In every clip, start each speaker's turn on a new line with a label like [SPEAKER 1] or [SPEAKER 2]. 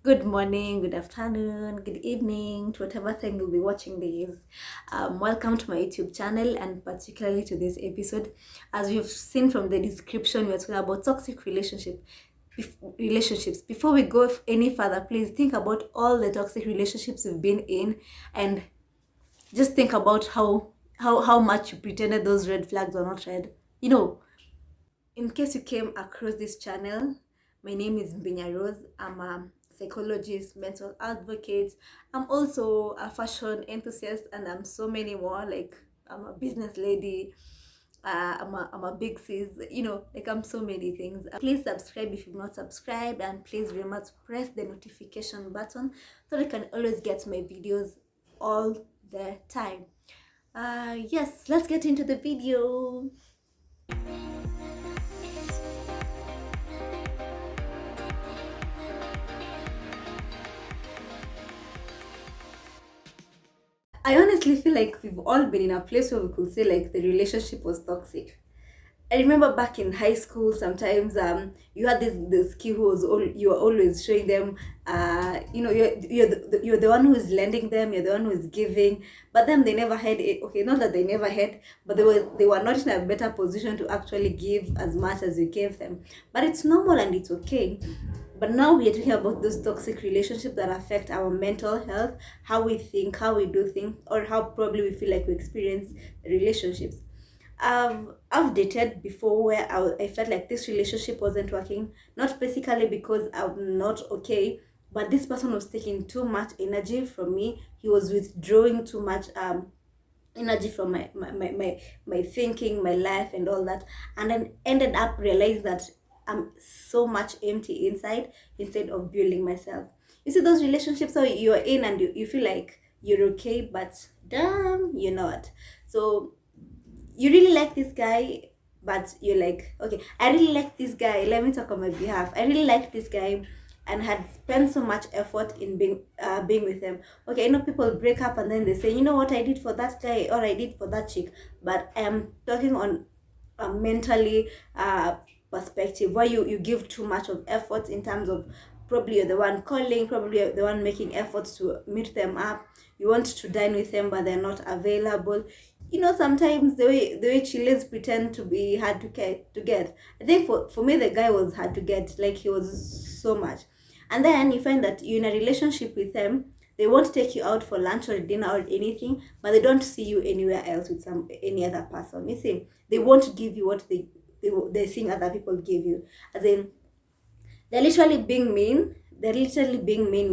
[SPEAKER 1] Good morning, good afternoon, good evening to whatever time you'll be watching this. Welcome to my YouTube channel and particularly to this episode. As you've seen from the description, we're talking about toxic relationships. Before we go any further, please think about all the toxic relationships you've been in and just think about how much you pretended those red flags were not red. You know, in case you came across this channel, my name is Binya Rose. I'm a psychologist, mental advocate. I'm also a fashion enthusiast, and I'm so many more. Like I'm a business lady. I'm a big sis. Like I'm so many things. Please subscribe if you've not subscribed, and please remember to press the notification button so that you can always get my videos all the time. Yes, let's get into the video. I honestly feel like we've all been in a place where we could say like the relationship was toxic. I remember back in high school, sometimes you had this kid who was you were always showing them, you're the one who is lending them, you're the one who is giving, but then they never had it. Okay, not that they never had, but they were not in a better position to actually give as much as you gave them. But it's normal and it's okay. But now we are talking about those toxic relationships that affect our mental health, how we think, how we do things, or how probably we feel like we experience relationships. I've dated before where I felt like this relationship wasn't working, not basically because I'm not okay, but this person was taking too much energy from me. He was withdrawing too much energy from my thinking, my life, and all that, and then ended up realizing that I'm so much empty inside instead of building myself. You see those relationships so you're in and you feel like you're okay, but damn, you're not. So you really like this guy, but you're like, okay, I really like this guy, let me talk on my behalf. I really like this guy and had spent so much effort in being with him. Okay, I know people break up and then they say, you know what I did for that guy or I did for that chick, but I am talking on a mentally perspective where you give too much of effort in terms of probably you're the one calling, probably you're the one making efforts to meet them up, you want to dine with them but they're not available. Sometimes the way chiles pretend to be hard to get. I think for me the guy was hard to get, like he was so much. And then you find that you're in a relationship with them, they won't take you out for lunch or dinner or anything, but they don't see you anywhere else with any other person. You see, they won't give you what they're seeing other people give you. As in, they're literally being mean. They're literally being mean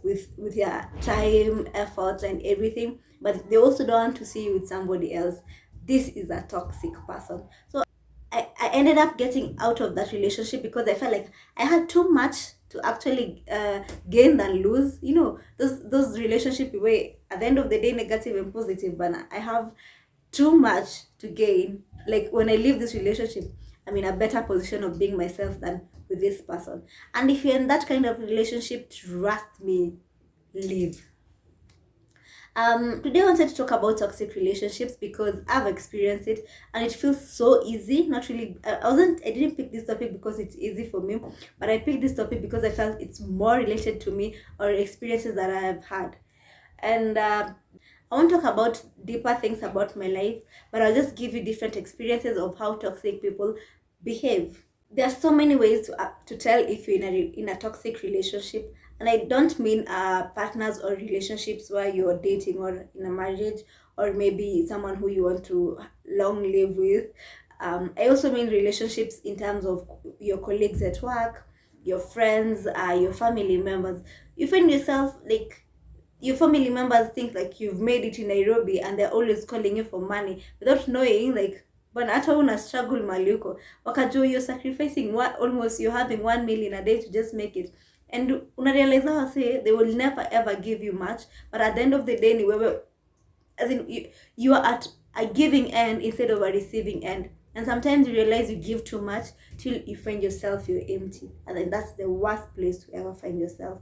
[SPEAKER 1] with their time, efforts, and everything. But they also don't want to see you with somebody else. This is a toxic person. So I ended up getting out of that relationship because I felt like I had too much to actually gain than lose. Those relationship where at the end of the day negative and positive, but I have too much to gain. Like when I leave this relationship, I'm in a better position of being myself than with this person. And if you're in that kind of relationship, trust me, leave. Today I wanted to talk about toxic relationships because I've experienced it and it feels so easy. Not really, I didn't pick this topic because it's easy for me, but I picked this topic because I felt it's more related to me or experiences that I have had. And I won't talk about deeper things about my life, but I'll just give you different experiences of how toxic people behave. There are so many ways to tell if you're in a toxic relationship, and I don't mean partners or relationships where you're dating or in a marriage or maybe someone who you want to long live with. I also mean relationships in terms of your colleagues at work, your friends, your family members. You find yourself like your family members think like you've made it in Nairobi and they're always calling you for money without knowing like but hata una struggle maliko wakajua you're sacrificing almost you're having 1 million a day to just make it, and una realize how say they will never ever give you much, but at the end of the day ni wewe, as in you are at a giving end instead of a receiving end, and sometimes you realize you give too much till you find yourself you're empty, and then that's the worst place to ever find yourself.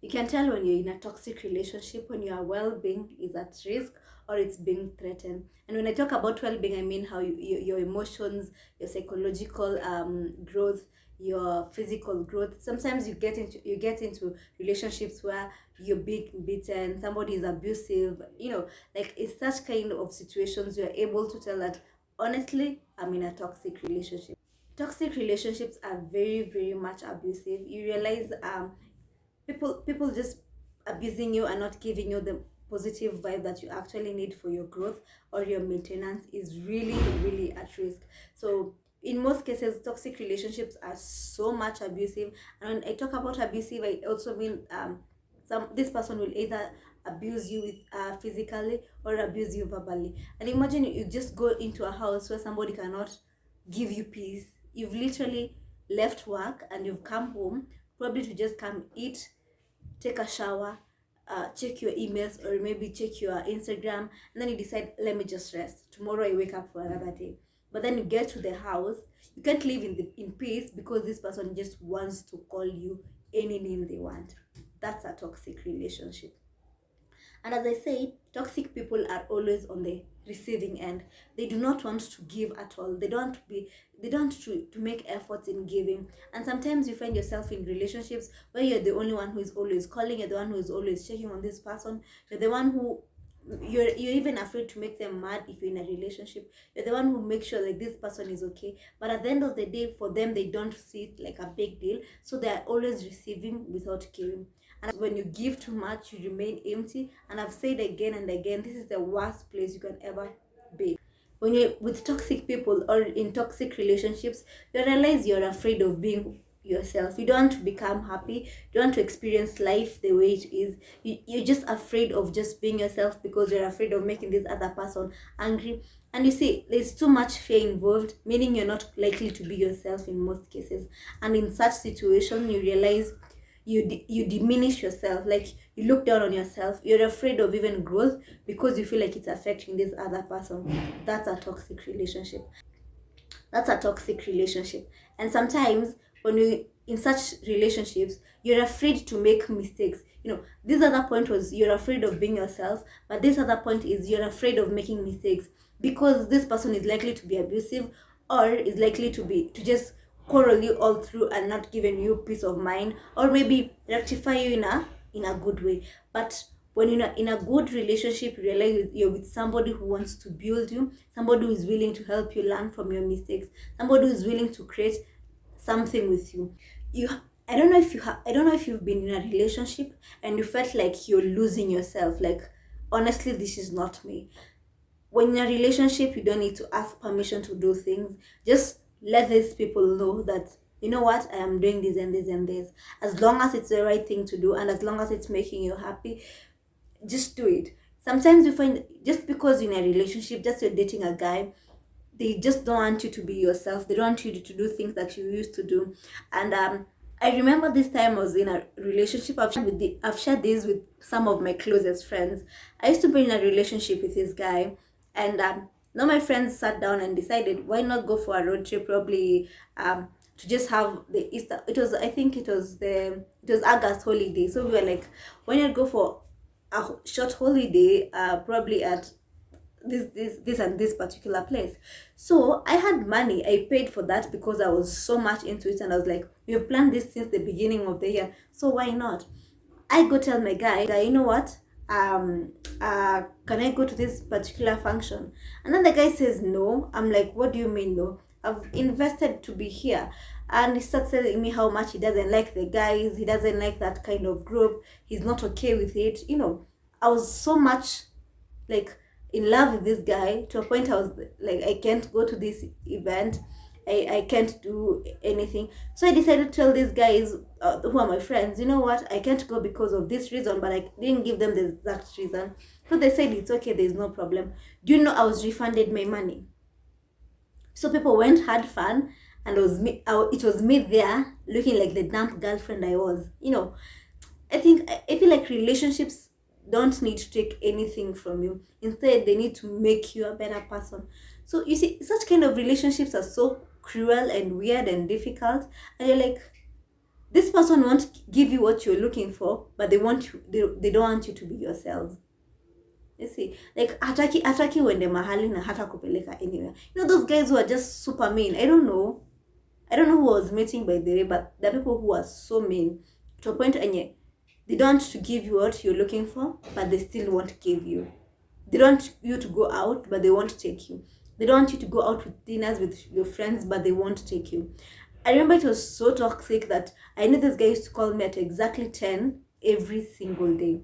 [SPEAKER 1] You can tell when you're in a toxic relationship, when your well-being is at risk or it's being threatened. And when I talk about well-being, I mean how your emotions, your psychological growth, your physical growth. Sometimes you get into relationships where you're beaten, somebody is abusive, like it's such kind of situations you're able to tell that honestly, I'm in a toxic relationship. Toxic relationships are very, very much abusive. You realize people just abusing you and not giving you the positive vibe that you actually need for your growth or your maintenance is really, really at risk. So in most cases, toxic relationships are so much abusive. And when I talk about abusive, I also mean this person will either abuse you with physically or abuse you verbally. And imagine you just go into a house where somebody cannot give you peace. You've literally left work and you've come home probably to just come eat, take a shower, check your emails, or maybe check your Instagram, and then you decide, let me just rest. Tomorrow I wake up for another day. But then you get to the house, you can't live in peace because this person just wants to call you any name they want. That's a toxic relationship. And as I said, toxic people are always on the receiving end. They do not want to give at all. They don't to make efforts in giving. And sometimes you find yourself in relationships where you're the only one who is always calling, you're the one who is always checking on this person, you're the one who you're even afraid to make them mad if you're in a relationship. You're the one who makes sure like this person is okay. But at the end of the day, for them, they don't see it like a big deal. So they're always receiving without giving. And when you give too much, you remain empty. And I've said again and again, this is the worst place you can ever be. When you're with toxic people or in toxic relationships, you realize you're afraid of being yourself. You don't want to become happy. You don't want to experience life the way it is. You're just afraid of just being yourself because you're afraid of making this other person angry. And you see, there's too much fear involved, meaning you're not likely to be yourself in most cases. And in such situation, you realize you diminish yourself, like you look down on yourself, you're afraid of even growth because you feel like it's affecting this other person. That's a toxic relationship. That's a toxic relationship. And sometimes when you in such relationships, you're afraid to make mistakes. This other point was you're afraid of being yourself, but this other point is you're afraid of making mistakes because this person is likely to be abusive or is likely to just quarrel you all through and not giving you peace of mind, or maybe rectify you in a good way. But when you're in a good relationship, you realize you're with somebody who wants to build you, somebody who is willing to help you learn from your mistakes, somebody who is willing to create something with you. I don't know if you've been in a relationship and you felt like you're losing yourself, like honestly this is not me. When in a relationship, you don't need to ask permission to do things. Just let these people know that, you know what, I am doing this and this and this. As long as it's the right thing to do and as long as it's making you happy, just do it. Sometimes you find just because you're in a relationship, just you're dating a guy, they just don't want you to be yourself. They don't want you to do things that you used to do. And I remember this time I was in a relationship. I've shared this with some of my closest friends. I used to be in a relationship with this guy, and now my friends sat down and decided why not go for a road trip, probably to just have the Easter. It was August holiday, so we were like, why not go for a short holiday, probably at this and this particular place. So I had money. I paid for that because I was so much into it, and I was like, we've planned this since the beginning of the year, so why not? I go tell my guy, you know what, can I go to this particular function? And then the guy says no. I'm like, what do you mean no? I've invested to be here. And he starts telling me how much he doesn't like the guys, he doesn't like that kind of group, he's not okay with it. I was so much like in love with this guy to a point I was like, I can't go to this event, I can't do anything. So I decided to tell these guys, who are my friends, you know what, I can't go because of this reason, but I didn't give them the exact reason. So they said it's okay, there's no problem. Do you know I was refunded my money? So people went, had fun, and it was me there looking like the dumb girlfriend I was. I feel like relationships don't need to take anything from you. Instead, they need to make you a better person. So you see, such kind of relationships are so cruel and weird and difficult. And you're like, this person won't give you what you're looking for, but they don't want you to be yourselves. You see, like hataki uende mahali na hata kupeleka anywhere. Those guys who are just super mean. I don't know. I don't know who I was meeting by the way, but there are people who are so mean to a point, and they don't want to give you what you're looking for, but they still won't give you. They don't want you to go out, but they won't take you. They don't want you to go out with dinners with your friends, but they won't take you. I remember it was so toxic that I knew this guy used to call me at exactly 10 every single day.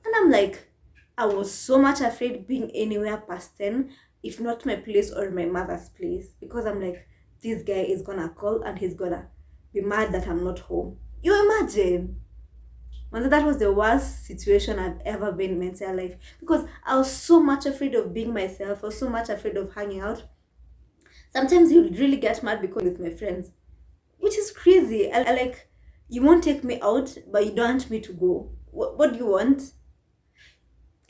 [SPEAKER 1] And I'm like, I was so much afraid being anywhere past 10, if not my place or my mother's place, because I'm like, this guy is gonna call and he's gonna be mad that I'm not home. You imagine? Man, that was the worst situation I've ever been in my entire life, because I was so much afraid of being myself. I was so much afraid of hanging out. Sometimes he would really get mad because with my friends, which is crazy. I like, you won't take me out, but you don't want me to go. What do you want?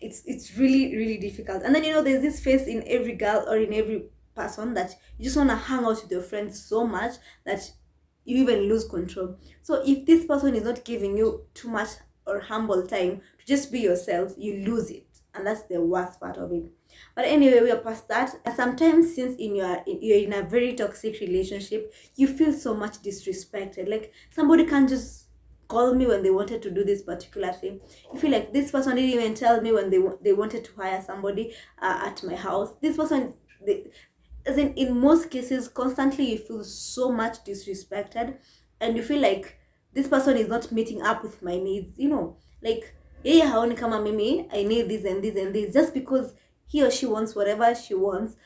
[SPEAKER 1] It's really really difficult. And then there's this phase in every girl or in every person that you just want to hang out with your friends so much that you even lose control. So if this person is not giving you too much or humble time to just be yourself, you lose it, and that's the worst part of it. But anyway, we are past that. And sometimes, since you're in a very toxic relationship, you feel so much disrespected. Like, somebody can just call me when they wanted to do this particular thing. You feel like this person didn't even tell me when they wanted to hire somebody at my house. This person, as in most cases, constantly you feel so much disrespected, and you feel like this person is not meeting up with my needs. Like, yeye haoni kama mimi I need this and this and this, just because he or she wants whatever she wants,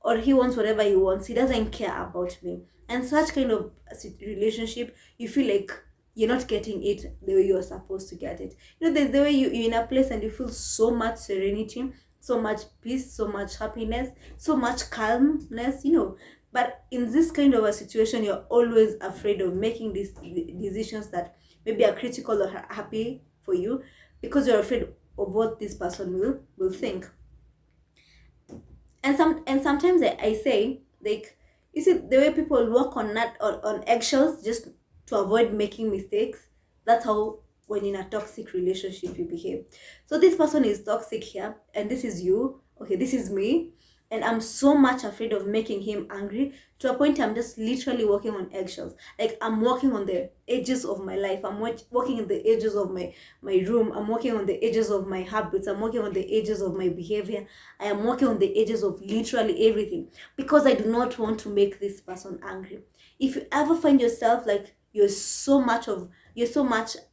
[SPEAKER 1] or he wants whatever he wants. He doesn't care about me. And such kind of relationship, you feel like you're not getting it the way you're supposed to get it. There's the way you're in a place and you feel so much serenity, so much peace, so much happiness, so much calmness. But in this kind of a situation, you're always afraid of making these decisions that maybe are critical or happy for you, because you're afraid of what this person will think. And sometimes I say, like, you see the way people walk on eggshells just to avoid making mistakes. That's how, when in a toxic relationship, you behave. So this person is toxic here, and this is you. Okay, this is me, and I'm so much afraid of making him angry, to a point I'm just literally walking on eggshells. Like, I'm walking on the edges of my life. I'm walking in the edges of my room. I'm walking on the edges of my habits. I'm walking on the edges of my behavior. I am walking on the edges of literally everything, because I do not want to make this person angry. If you ever find yourself like you're so much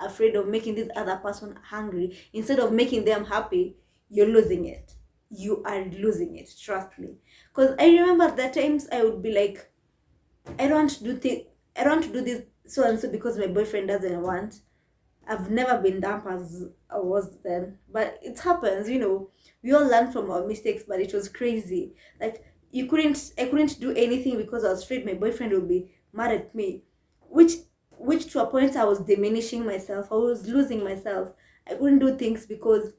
[SPEAKER 1] afraid of making this other person angry instead of making them happy, you're losing it. You are losing it, trust me. Because I remember the times I would be like, I don't want to do this so and so because my boyfriend doesn't want. I've never been dumb as I was then, but it happens. We all learn from our mistakes, but it was crazy. Like, I couldn't do anything because I was afraid my boyfriend would be mad at me, which to a point I was diminishing myself. I was losing myself. I couldn't do things because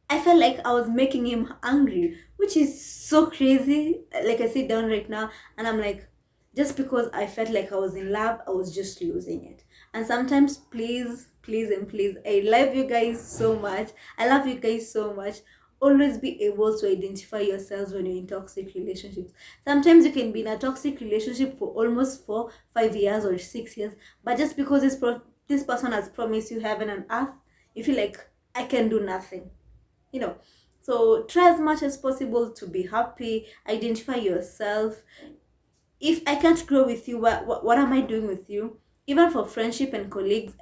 [SPEAKER 1] I felt like I was making him angry, which is so crazy. Like, I sit down right now and I'm like, just because I felt like I was in love, I was just losing it. And sometimes, please, please, and please, I love you guys so much. I love you guys so much. Always be able to identify yourselves when you're in toxic relationships. Sometimes you can be in a toxic relationship for almost 4-5 years or 6 years, but just because this person has promised you heaven and earth, you feel like, I can do nothing. So try as much as possible to be happy. Identify yourself. If I can't grow with you, what am I doing with you? Even for friendship and colleagues,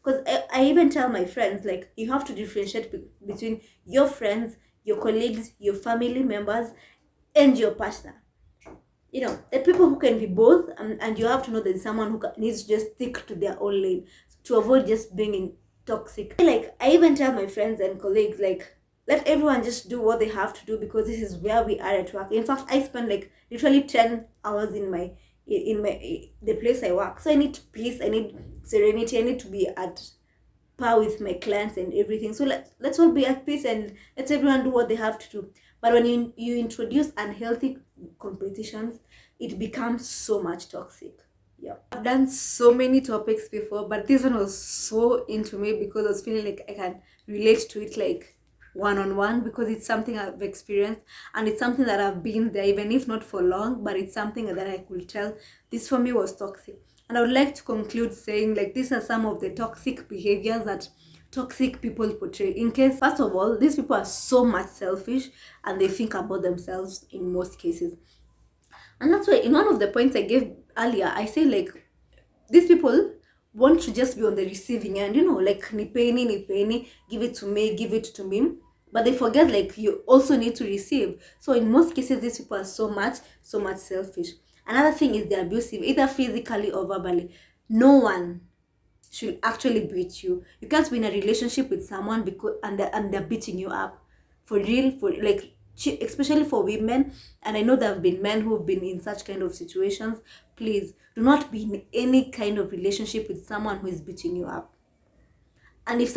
[SPEAKER 1] because I even tell my friends, like, you have to differentiate between your friends, your colleagues, your family members, and your partner. The people who can be both, and you have to know that someone who needs to just stick to their own lane to avoid just being in toxic. Like, I even tell my friends and colleagues, like, let everyone just do what they have to do, because this is where we are at work. In fact, I spend like literally 10 hours in the place I work. So I need peace, I need serenity, I need to be at par with my clients and everything. So let's all be at peace and let everyone do what they have to do. But when you introduce unhealthy competitions, it becomes so much toxic. Yeah, I've done so many topics before, but this one was so into me because I was feeling like I can relate to it. Like, one-on-one, because it's something I've experienced and it's something that I've been there, even if not for long, but it's something that I could tell this for me was toxic. And I would like to conclude saying, like, these are some of the toxic behaviors that toxic people portray. In case, first of all, these people are so much selfish and they think about themselves in most cases. And that's why in one of the points I gave earlier, I say, like, these people want to just be on the receiving end, like, ni penny, give it to me, give it to me. But they forget, like, you also need to receive. So in most cases, these people are so much selfish. Another thing is they're abusive, either physically or verbally. No one should actually beat you. You can't be in a relationship with someone because and they're beating you up. For real, for like, especially for women, and I know there have been men who've been in such kind of situations. Please do not be in any kind of relationship with someone who is beating you up. And if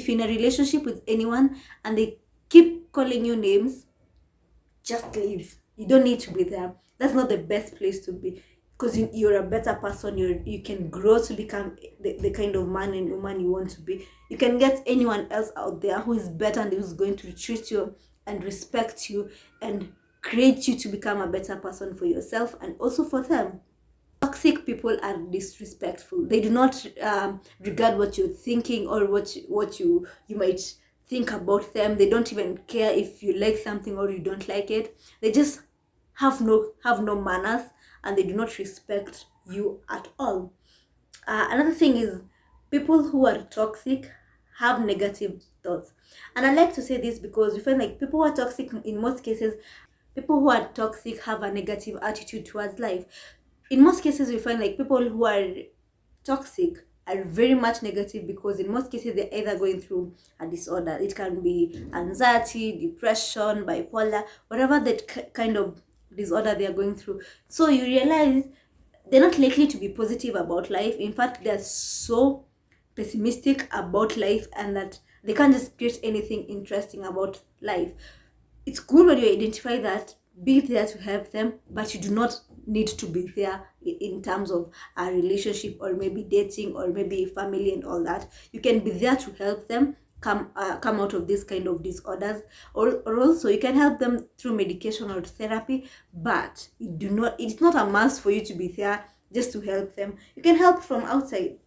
[SPEAKER 1] in a relationship with anyone and they keep calling you names, just leave. You don't need to be there. That's not the best place to be, because you're a better person. You can grow to become the kind of man and woman you want to be. You can get anyone else out there who is better and who's going to treat you and respect you and create you to become a better person for yourself and also for them. Toxic people are disrespectful. They do not regard what you're thinking or what you might think about them. They don't even care if you like something or you don't like it. They just have no manners, and they do not respect you at all. Another thing is, people who are toxic have negative thoughts. And I like to say this because we find, like, people who are toxic, in most cases, people who are toxic have a negative attitude towards life. In most cases, we find, like, people who are toxic are very much negative because in most cases they're either going through a disorder. It can be anxiety, depression, bipolar, whatever that kind of disorder they are going through. So you realize they're not likely to be positive about life. In fact, they're so pessimistic about life, and that they can't just create anything interesting about life. It's good when you identify that, be there to help them, but you do not need to be there in terms of a relationship or maybe dating or maybe family and all that. You can be there to help them come out of this kind of disorders, or also you can help them through medication or therapy, but it's not a must for you to be there just to help them. You can help from outside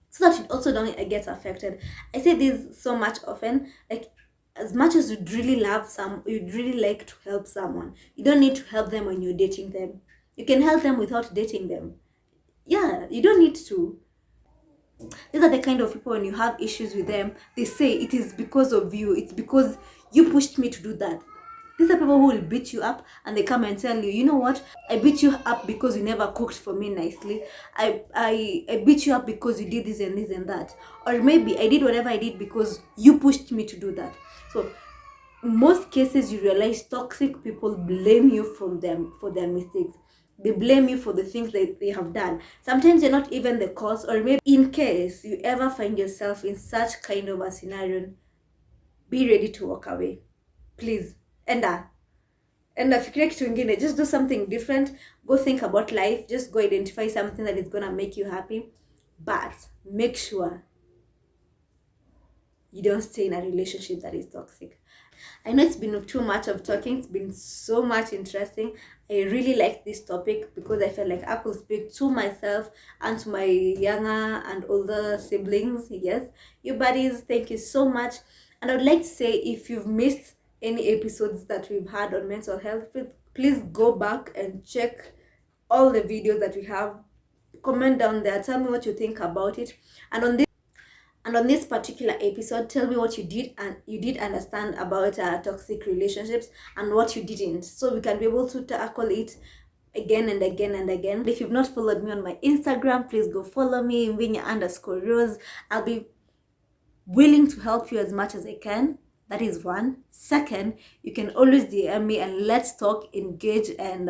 [SPEAKER 1] so that you also don't get affected. I say this so much often, like, as much as you'd really like to help someone, you don't need to help them when you're dating them. You can help them without dating them. Yeah, you don't need to. These are the kind of people, when you have issues with them, they say it is because of you. It's because you pushed me to do that. These are people who will beat you up, and they come and tell you, you know what? I beat you up because you never cooked for me nicely. I beat you up because you did this and this and that. Or maybe I did whatever I did because you pushed me to do that. So in most cases, you realize toxic people blame you for their mistakes. They blame you for the things that they have done. Sometimes you're not even the cause, or maybe in case you ever find yourself in such kind of a scenario, be ready to walk away. Please. Enda fikiria kitu ingine, just do something different. Go think about life. Just go identify something that is gonna make you happy, but make sure you don't stay in a relationship that is toxic. I know it's been too much of talking. It's been so much interesting. I really like this topic because I felt like I could speak to myself and to my younger and older siblings. Yes, you buddies, thank you so much. And I would like to say, if you've missed any episodes that we've had on mental health, please go back and check all the videos that we have. Comment down there, tell me what you think about it. And on this particular episode, tell me what you did understand about toxic relationships and what you didn't, so we can be able to tackle it again and again and again. If you've not followed me on my Instagram, please go follow me, Vinya_Rose. I'll be willing to help you as much as I can. That is one. Second, you can always DM me and let's talk, engage, and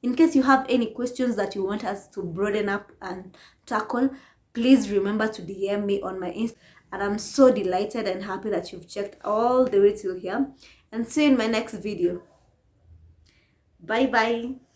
[SPEAKER 1] in case you have any questions that you want us to broaden up and tackle, please remember to DM me on my Insta. And I'm so delighted and happy that you've checked all the way till here. And see you in my next video. Bye bye.